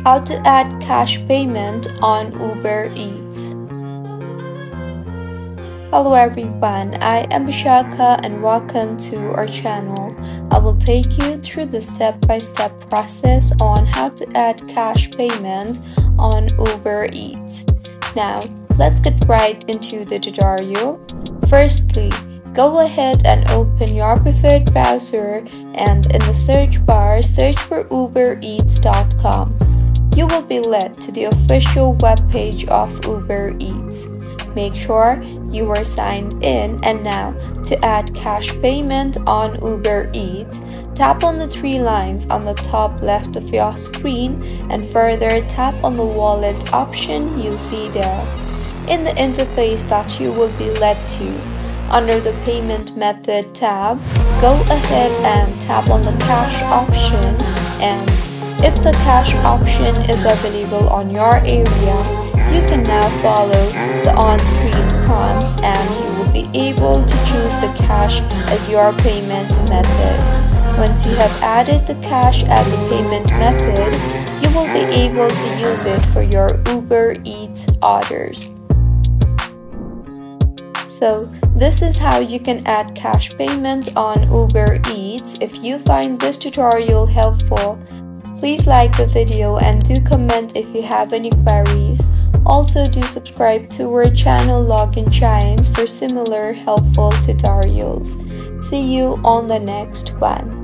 How to add cash payment on Uber Eats. Hello everyone, I am Bishaka and welcome to our channel. I will take you through the step-by-step process on how to add cash payment on Uber Eats. Now, let's get right into the tutorial. Firstly, go ahead and open your preferred browser and in the search bar, search for ubereats.com. You will be led to the official webpage of Uber Eats. Make sure you are signed in, and now to add cash payment on Uber Eats, tap on the three lines on the top left of your screen and further tap on the wallet option you see there. In the interface that you will be led to, under the payment method tab, go ahead and tap on the cash option, and if the cash option is available on your area, you can now follow the on-screen prompts and you will be able to choose the cash as your payment method. Once you have added the cash as a payment method, you will be able to use it for your Uber Eats orders. So, this is how you can add cash payment on Uber Eats. If you find this tutorial helpful, please like the video and do comment if you have any queries. Also, do subscribe to our channel Login Giants for similar helpful tutorials. See you on the next one.